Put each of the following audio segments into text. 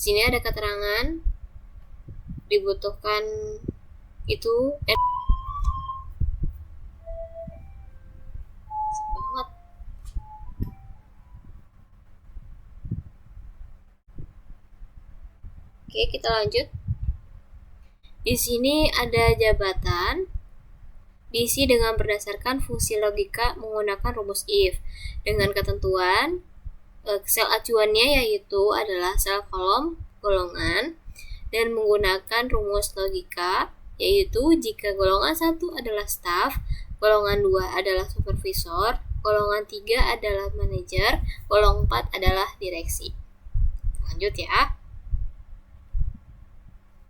sini ada keterangan dibutuhkan itu banget. Oke, kita lanjut. Di sini ada jabatan diisi dengan berdasarkan fungsi logika menggunakan rumus if dengan ketentuan sel acuannya yaitu adalah sel kolom golongan dan menggunakan rumus logika yaitu jika golongan 1 adalah staf, golongan 2 adalah supervisor, golongan 3 adalah manajer, golongan 4 adalah direksi. Lanjut ya.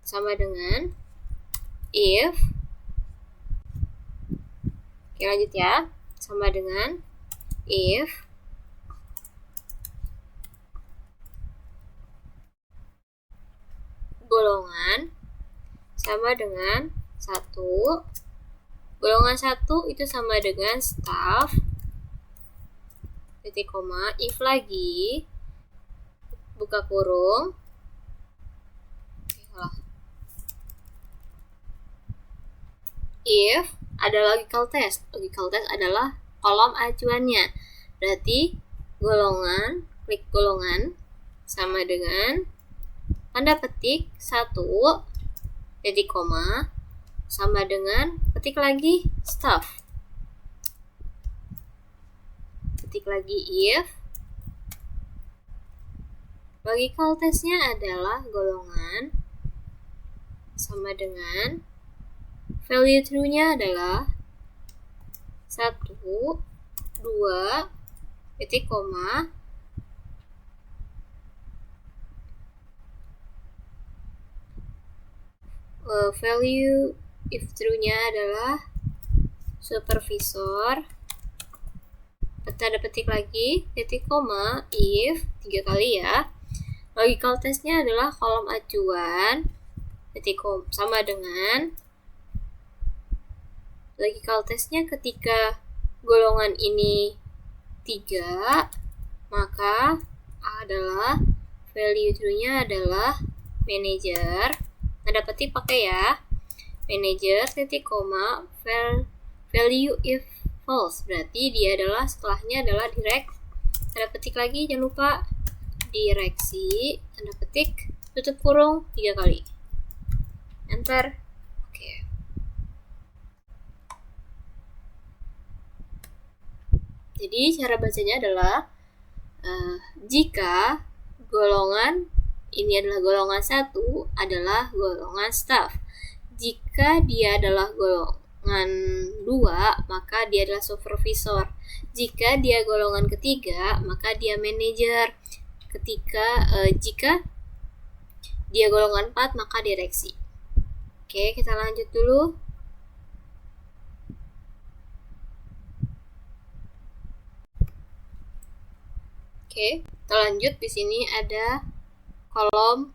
Sama dengan if. Oke, lanjut ya. Sama dengan if golongan sama dengan 1, golongan 1 itu sama dengan staff, titik koma, if lagi, buka kurung, if ada logical test. Logical test adalah kolom acuannya. Berarti golongan, klik golongan sama dengan tanda petik 1 titik koma sama dengan ketik lagi staff. Ketik lagi if. Logical testnya adalah golongan sama dengan value true-nya adalah 1, 2, titik koma, value if true-nya adalah supervisor, tanda petik lagi, titik koma, if, 3 kali ya. Logical testnya adalah kolom acuan, titik koma, sama dengan logical testnya ketika golongan ini 3, maka adalah value true-nya adalah manager, tanda petik pakai ya, manager titik koma value if false, berarti dia adalah setelahnya adalah direct, tanda petik lagi, jangan lupa direksi, tanda petik, tutup kurung 3 kali, enter. Oke. Jadi cara bacanya adalah jika golongan ini adalah golongan 1 adalah golongan staff. Jika dia adalah golongan 2, maka dia adalah supervisor. Jika dia golongan ketiga, maka dia manajer. Jika dia golongan 4, maka direksi. Oke, kita lanjut dulu. Oke, kita lanjut. Di sini ada kolom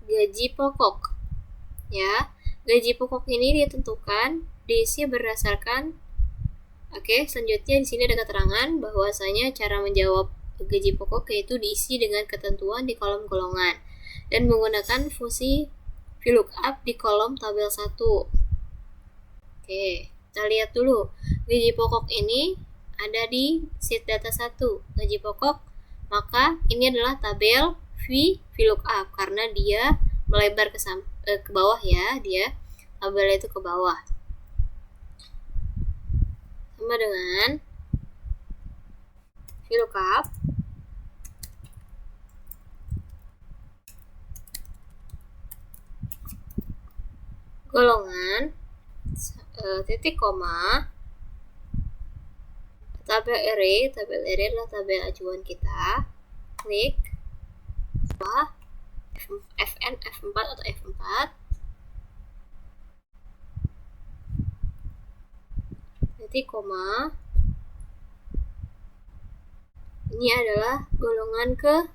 gaji pokok. Ya, gaji pokok ini ditentukan diisi berdasarkan. Oke, selanjutnya di sini ada keterangan bahwasanya cara menjawab gaji pokok yaitu diisi dengan ketentuan di kolom golongan dan menggunakan fungsi VLOOKUP di kolom tabel 1. Oke, kita lihat dulu. Gaji pokok ini ada di sheet data 1, gaji pokok, maka ini adalah tabel VLOOKUP karena dia melebar ke bawah ya, dia tabelnya itu ke bawah. Sama dengan VLOOKUP golongan titik koma tabel array adalah tabel acuan kita, klik Fn, F4 atau F4, titik koma, ini adalah golongan ke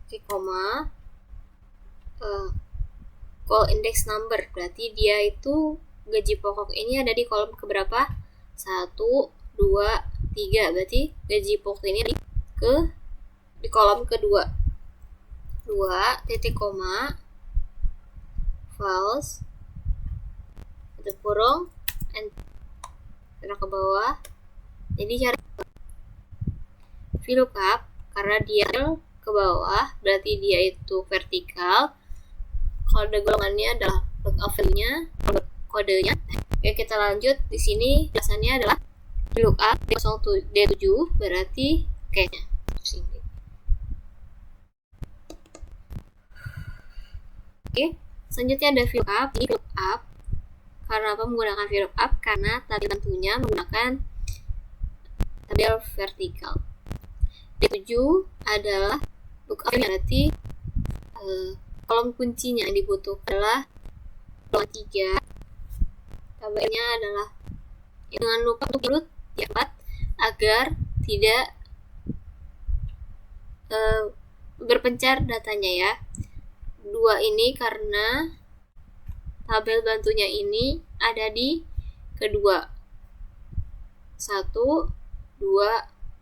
titik koma call index number, berarti dia itu gaji pokok ini ada di kolom keberapa? 1, 2, 3, berarti gaji pokok ini di kolom kedua. 2 titik koma false tutup kurung enter ke bawah. Jadi cara VLOOKUP karena dia ke bawah berarti dia itu vertikal. Kode golongannya adalah lookup value-nya, kodenya. Oke, kita lanjut. Di sini jelasannya adalah VLOOKUP D7 berarti kayaknya sini. Oke, selanjutnya ada VLOOKUP. Ini VLOOKUP karena apa menggunakan VLOOKUP? Karena tabel tentunya menggunakan tabel vertikal. D7 adalah lookup berarti kolom kuncinya yang dibutuhkan adalah kolom 3. Tabelnya adalah jangan lupa untuk urut di 4 agar tidak berpencar datanya ya. 2 ini karena tabel bantunya ini ada di kedua. 1, 2,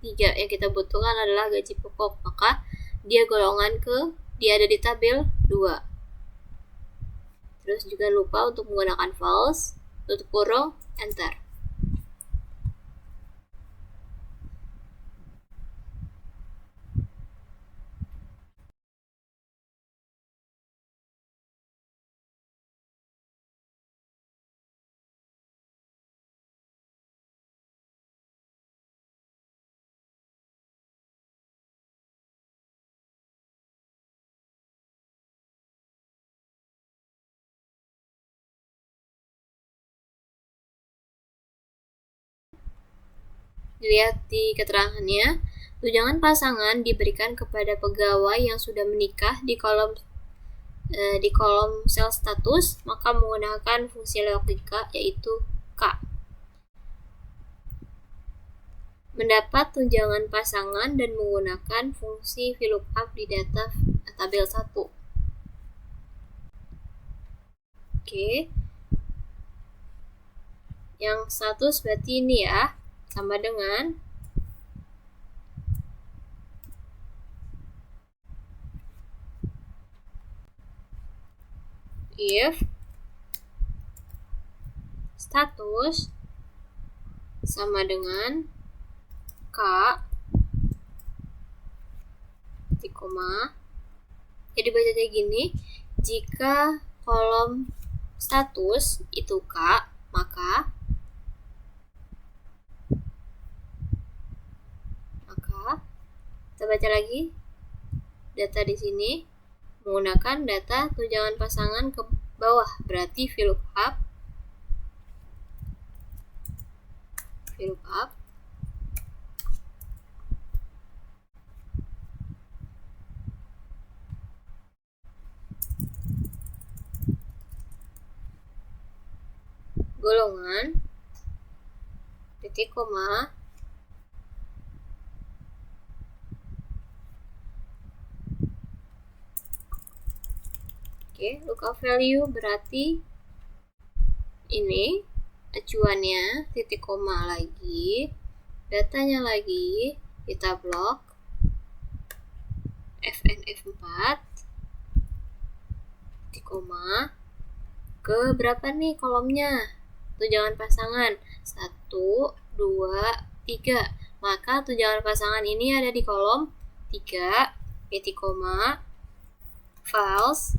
3 yang kita butuhkan adalah gaji pokok, maka dia ada di tabel 2. Terus juga lupa untuk menggunakan false, tutup kurung, enter. Dilihat di keterangannya, tunjangan pasangan diberikan kepada pegawai yang sudah menikah di kolom sel status, maka menggunakan fungsi logika yaitu K. Mendapat tunjangan pasangan dan menggunakan fungsi VLOOKUP di data tabel 1. Oke. Yang status berarti ini ya. Sama dengan if status sama dengan K titik koma. Jadi bacanya gini, jika kolom status itu K, maka kita baca lagi data di sini menggunakan data tunjangan pasangan ke bawah, berarti VLOOKUP golongan titik koma lookup value berarti ini acuannya titik koma lagi, datanya lagi kita blok FNF4 titik koma ke berapa nih kolomnya? Tunjangan pasangan 1, 2, 3. Maka tunjangan pasangan ini ada di kolom 3 titik koma false.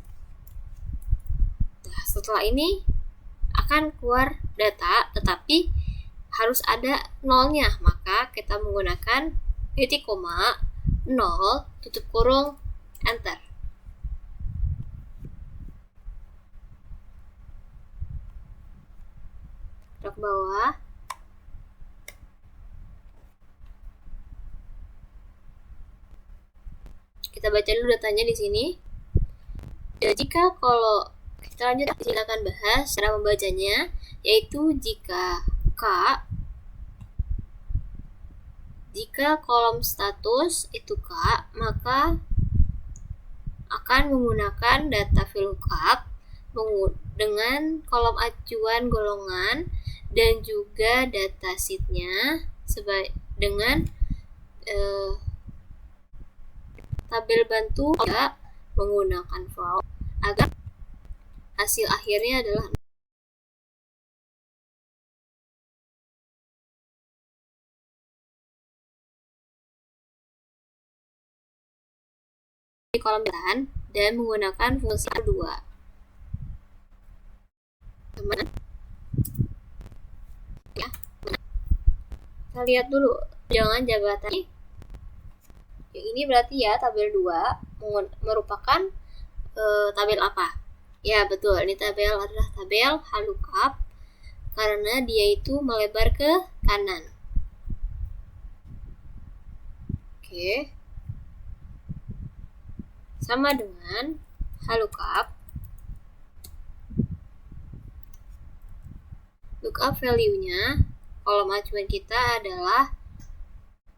Setelah ini akan keluar data, tetapi harus ada nolnya, maka kita menggunakan titik koma 0 tutup kurung enter. Ke bawah. Kita baca dulu datanya di sini. Jika kalau kita lanjut, silakan bahas cara membacanya, yaitu jika kolom status itu K, maka akan menggunakan data VLOOKUP dengan kolom acuan golongan dan juga data sheet-nya dengan tabel bantu juga menggunakan for agar hasil akhirnya adalah di kolom dan menggunakan fungsi 2. Teman, ya, kita lihat dulu tunjangan jabatan. Yang ini berarti ya tabel 2 merupakan tabel apa? Ya betul, ini tabel adalah tabel lookup karena dia itu melebar ke kanan. Oke. Sama dengan lookup value-nya kolom acuan kita adalah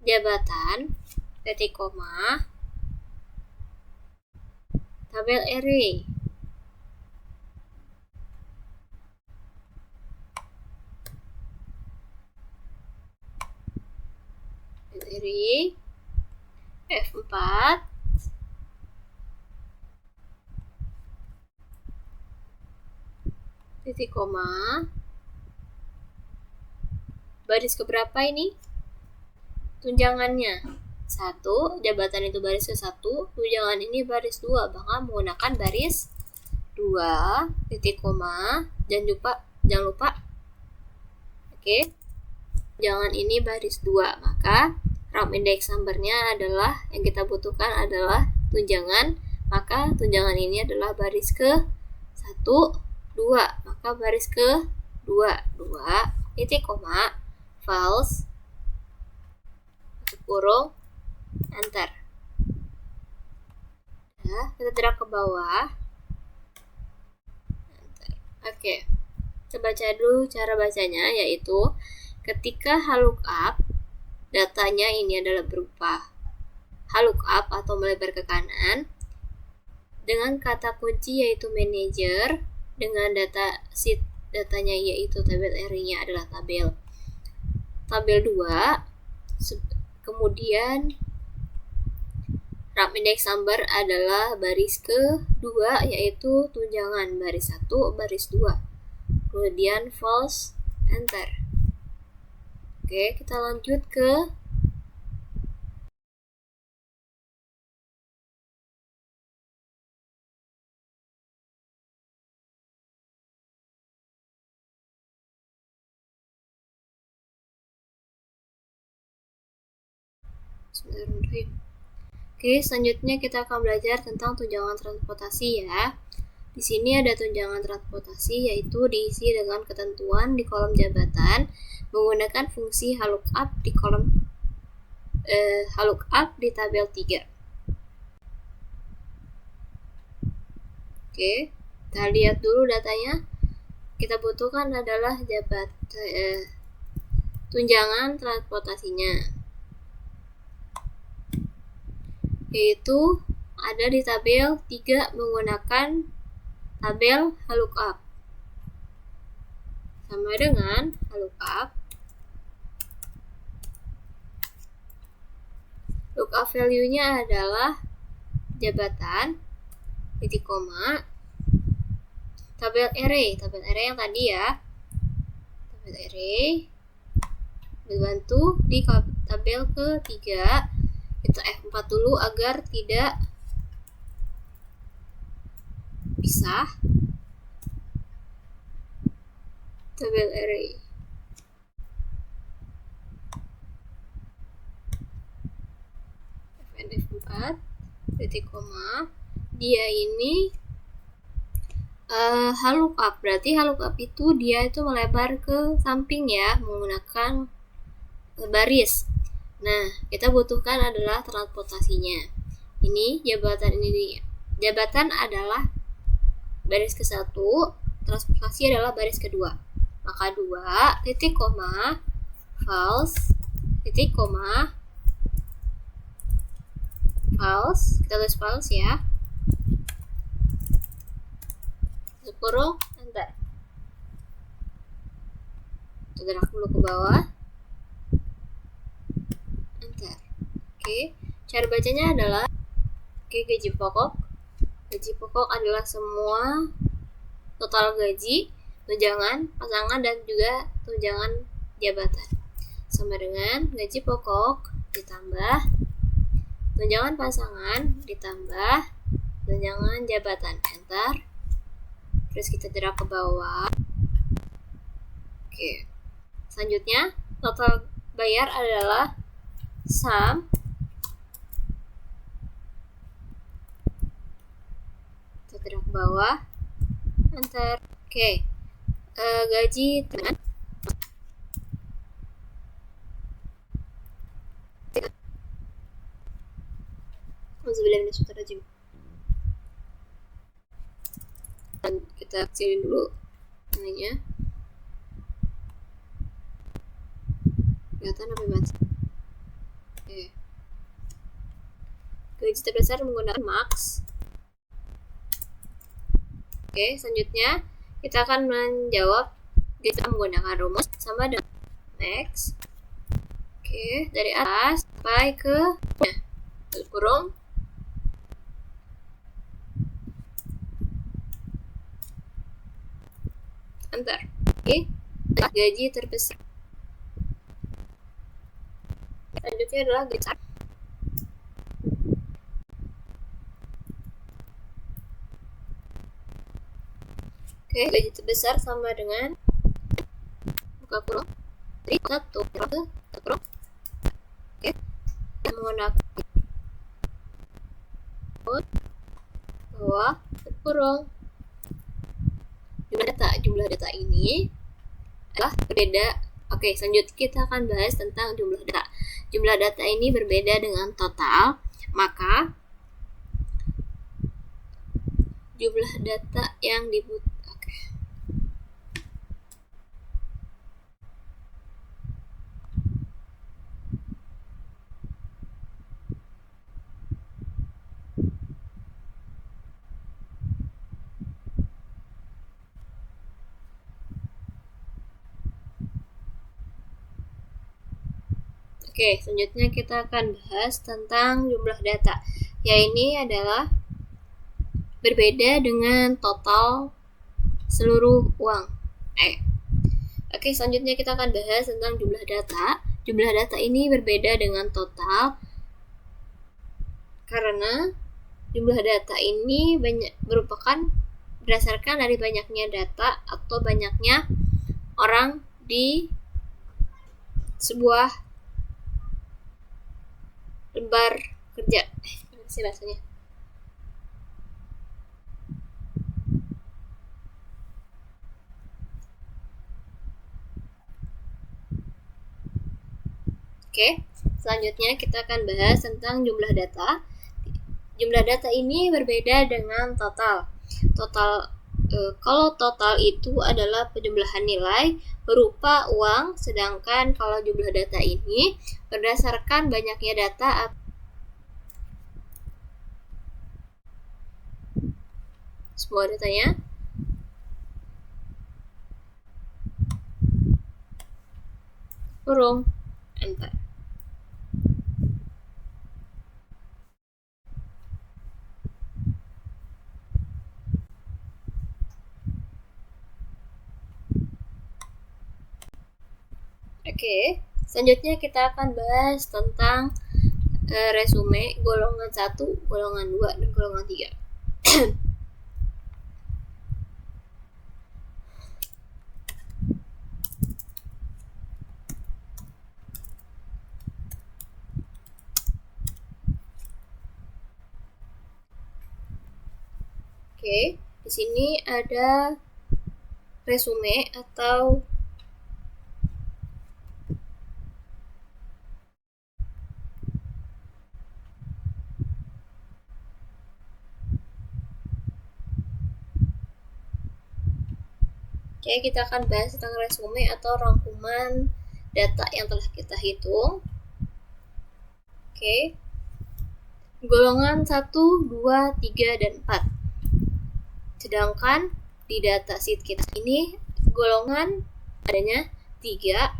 jabatan titik koma tabel array. Array F4 titik koma baris keberapa ini tunjangannya 1, jabatan itu baris ke 1, tunjangan ini baris 2, maka menggunakan baris 2 titik koma, jangan lupa oke, tunjangan ini baris 2, maka round index number-nya adalah yang kita butuhkan adalah tunjangan, maka tunjangan ini adalah baris ke 1, 2, maka baris ke 2, titik koma, false, kurung, enter. Nah, kita drag ke bawah. Enter. Oke. Kita baca dulu cara bacanya, yaitu ketika lookup datanya ini adalah berupa lookup atau melebar ke kanan dengan kata kunci yaitu manager, dengan data sheet datanya yaitu tabel array-nya adalah tabel 2, kemudian round index number adalah baris ke-2 yaitu tunjangan baris 1, baris 2, kemudian false, enter. Oke, kita lanjut ke Oke, selanjutnya kita akan belajar tentang tunjangan transportasi ya. Di sini ada tunjangan transportasi yaitu diisi dengan ketentuan di kolom jabatan menggunakan fungsi lookup di kolom lookup di tabel 3. Oke, kita lihat dulu datanya. Kita butuhkan adalah tunjangan transportasinya, yaitu ada di tabel 3 menggunakan tabel lookup. Sama dengan lookup value-nya adalah jabatan titik koma tabel array yang tadi ya, tabel array dibantu di tabel ke-3. Kita F4 dulu agar tidak pisah tabel array. F4 titik koma, dia ini lookup, berarti lookup itu dia itu melebar ke samping ya menggunakan baris. Nah, kita butuhkan adalah transportasinya. Ini jabatan adalah baris ke-1, transportasi adalah baris ke-2. Maka 2 titik koma false titik koma false, kita tulis false ya. Kurung, enter. Kita drag dulu ke bawah. enter. Oke, cara bacanya adalah gaji pokok. Gaji pokok adalah semua total gaji, tunjangan, pasangan, dan juga tunjangan jabatan. Sama dengan gaji pokok ditambah tunjangan pasangan ditambah tunjangan jabatan. Enter. Terus kita drag ke bawah. Oke. Selanjutnya, total bayar adalah sum. Kita drag ke bawah. Enter. Oke. Gaji teman. Dan kita kecilin dulu ininya. Kelihatan apa mas? Oke. Gaji terbesar menggunakan max. Oke, selanjutnya kita akan menjawab kita menggunakan rumus sama dengan max. Oke, dari atas sampai ke kurung. Enter. Oke, gaji terbesar. Selanjutnya adalah gaji. Oke, gaji terbesar sama dengan buka kurung 1 ke kurung. Oke, menggunakan bawah kurung. Jumlah data ini adalah berbeda. Oke, selanjutnya kita akan bahas tentang jumlah data. Jumlah data ini berbeda dengan total, maka jumlah data yang dibutuhkan. Oke, selanjutnya kita akan bahas tentang jumlah data. Ya, ini adalah berbeda dengan total seluruh uang. Oke, selanjutnya kita akan bahas tentang jumlah data. Jumlah data ini berbeda dengan total karena jumlah data ini merupakan berdasarkan dari banyaknya data atau banyaknya orang di sebuah lembar kerja. Gimana sih rasanya? Oke, selanjutnya kita akan bahas tentang jumlah data. Jumlah data ini berbeda dengan total. Kalau total itu adalah penjumlahan nilai berupa uang, sedangkan kalau jumlah data ini berdasarkan banyaknya data semua datanya. Kurung, enter. Oke, selanjutnya kita akan bahas tentang resume golongan 1, golongan 2, dan golongan 3. Oke, di sini ada resume atau Oke, kita akan bahas tentang resume atau rangkuman data yang telah kita hitung. Oke. Golongan 1, 2, 3, dan 4. Sedangkan di data sheet kita ini golongan adanya 3,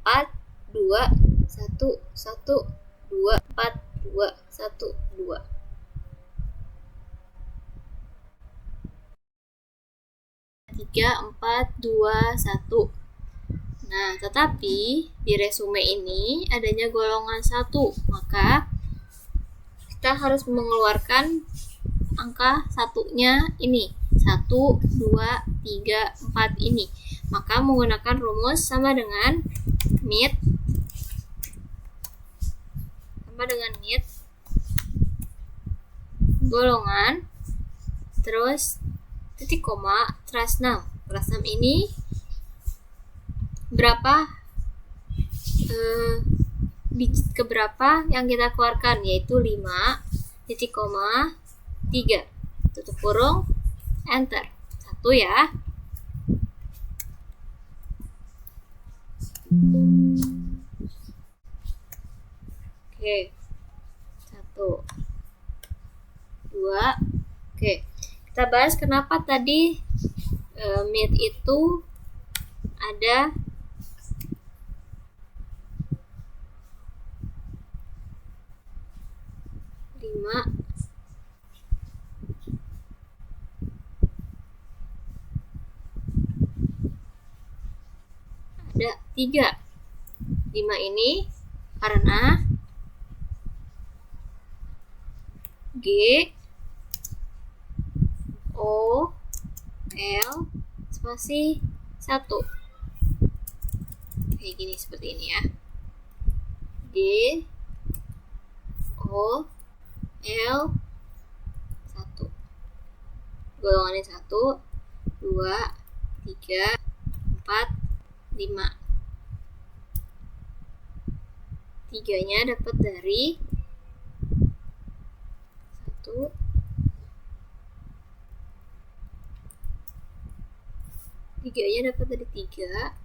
4, 2, 1, 1, 2, 4, 2, 1, 2. Tiga, 4, 2, 1. Nah, tetapi di resume ini adanya golongan 1, maka kita harus mengeluarkan angka satunya ini. 1, 2, 3, 4 ini. Maka menggunakan rumus sama dengan mit golongan terus titik koma teras 6. Teras 6 ini berapa digit keberapa yang kita keluarkan, yaitu 5 titik koma 3 tutup kurung enter 1 ya. Oke, 1, 2. Oke, kita bahas kenapa tadi mit itu ada ada 3. 5 ini karena G O L spasi 1 kayak gini, seperti ini ya. G O L 1 golongannya 1, 2, 3, 4, 5. 3-nya dapat dari 1, 3-nya dapat dari 3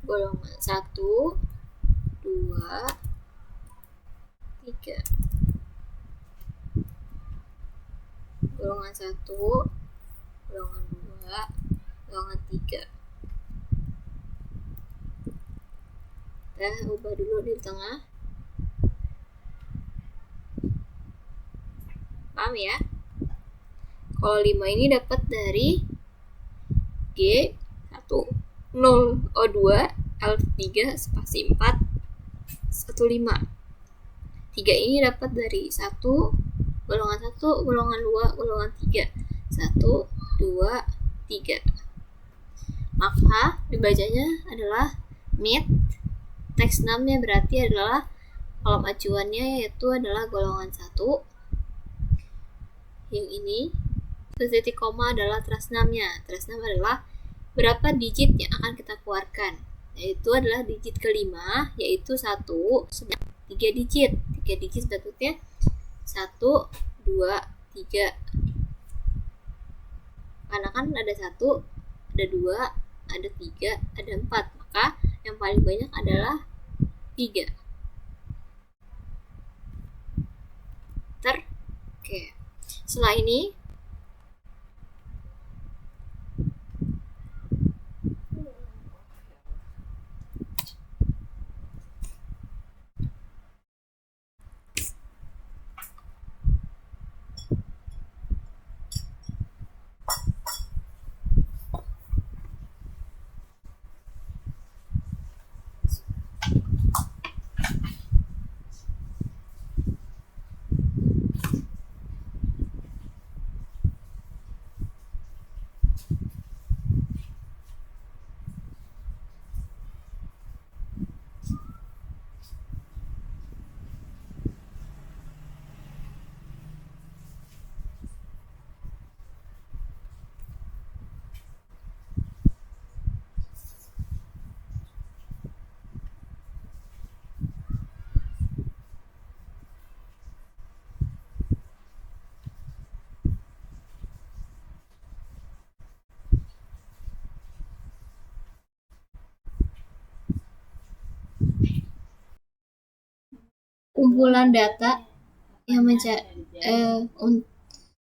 golongan 1, 2, 3 golongan 1, golongan 2, golongan 3. Kita ubah dulu di tengah. Paham ya? Kalau 5 ini dapat dari G 1, 0, O2, L3, spasi 4, 1, 5. 3 ini dapat dari 1, golongan 1, golongan 2, golongan 3. 1, 2, 3. Maka dibacanya adalah mit. Teks 6-nya berarti adalah kolom acuannya, yaitu adalah golongan 1. Yang ini terus titik koma adalah teras 6-nya. Teras 6 adalah berapa digit yang akan kita keluarkan, yaitu adalah digit kelima, yaitu 1 sebanyak 3 digit. 3 digit bentuknya 1, 2, 3. Karena kan ada 1, ada 2, ada 3, ada 4. Maka yang paling banyak adalah 3. Oke. Setelah ini kumpulan data yang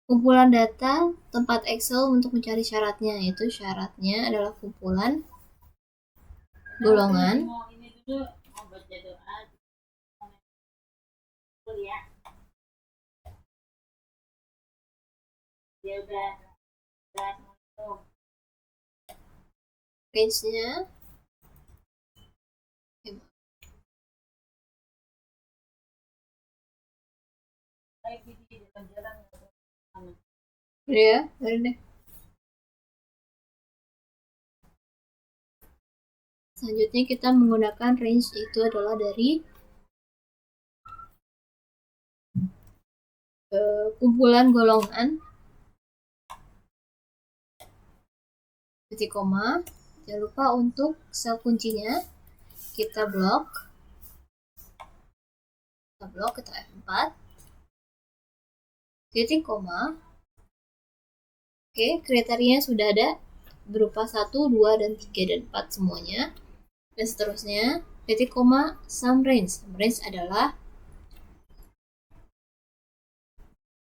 kumpulan data tempat Excel untuk mencari syaratnya, yaitu syaratnya adalah kumpulan golongan range-nya ya, dari deh. Selanjutnya kita menggunakan range, itu adalah dari kumpulan golongan titik koma. Jangan lupa untuk sel kuncinya kita blok, kita F4 titik koma. Oke, kriterianya sudah ada berupa 1, 2, dan 3, dan 4 semuanya. Dan seterusnya, titik koma sum range. Sum range adalah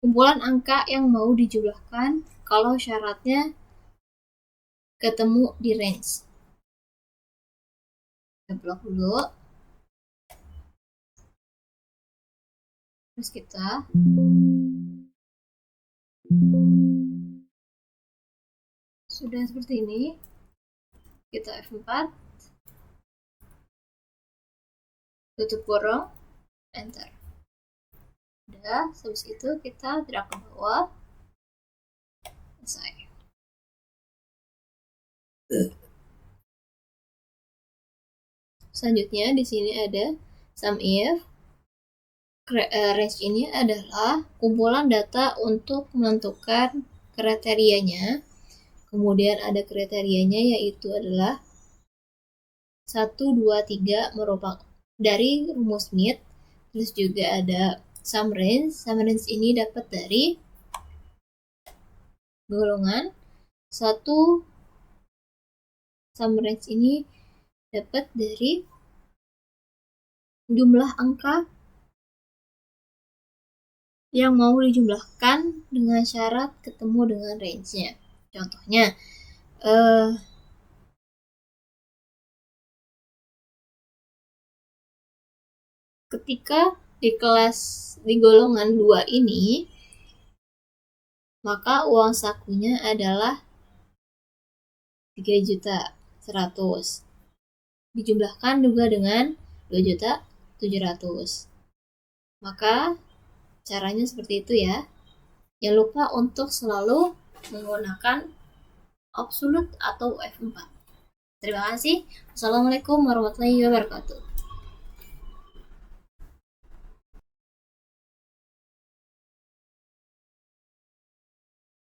kumpulan angka yang mau dijumlahkan kalau syaratnya ketemu di range. Kita blok dulu. Terus kita sudah seperti ini, kita F4, tutup kurung, enter. Udah, habis itu kita drag ke bawah, selesai. Selanjutnya di sini ada sum if. Range ini adalah kumpulan data untuk menentukan kriterianya. Kemudian ada kriterianya, yaitu adalah 1, 2, 3 merupakan dari rumus Smith. Terus juga ada sum range. Sum range ini dapat dari golongan 1. Sum range ini dapat dari jumlah angka yang mau dijumlahkan dengan syarat ketemu dengan range-nya. Contohnya, ketika di kelas di golongan 2 ini, maka uang sakunya adalah 3.100.000. Dijumlahkan juga dengan 2.700.000. Maka caranya seperti itu ya. Jangan lupa untuk selalu menggunakan absolute atau F4. Terima kasih. Wassalamualaikum warahmatullahi wabarakatuh.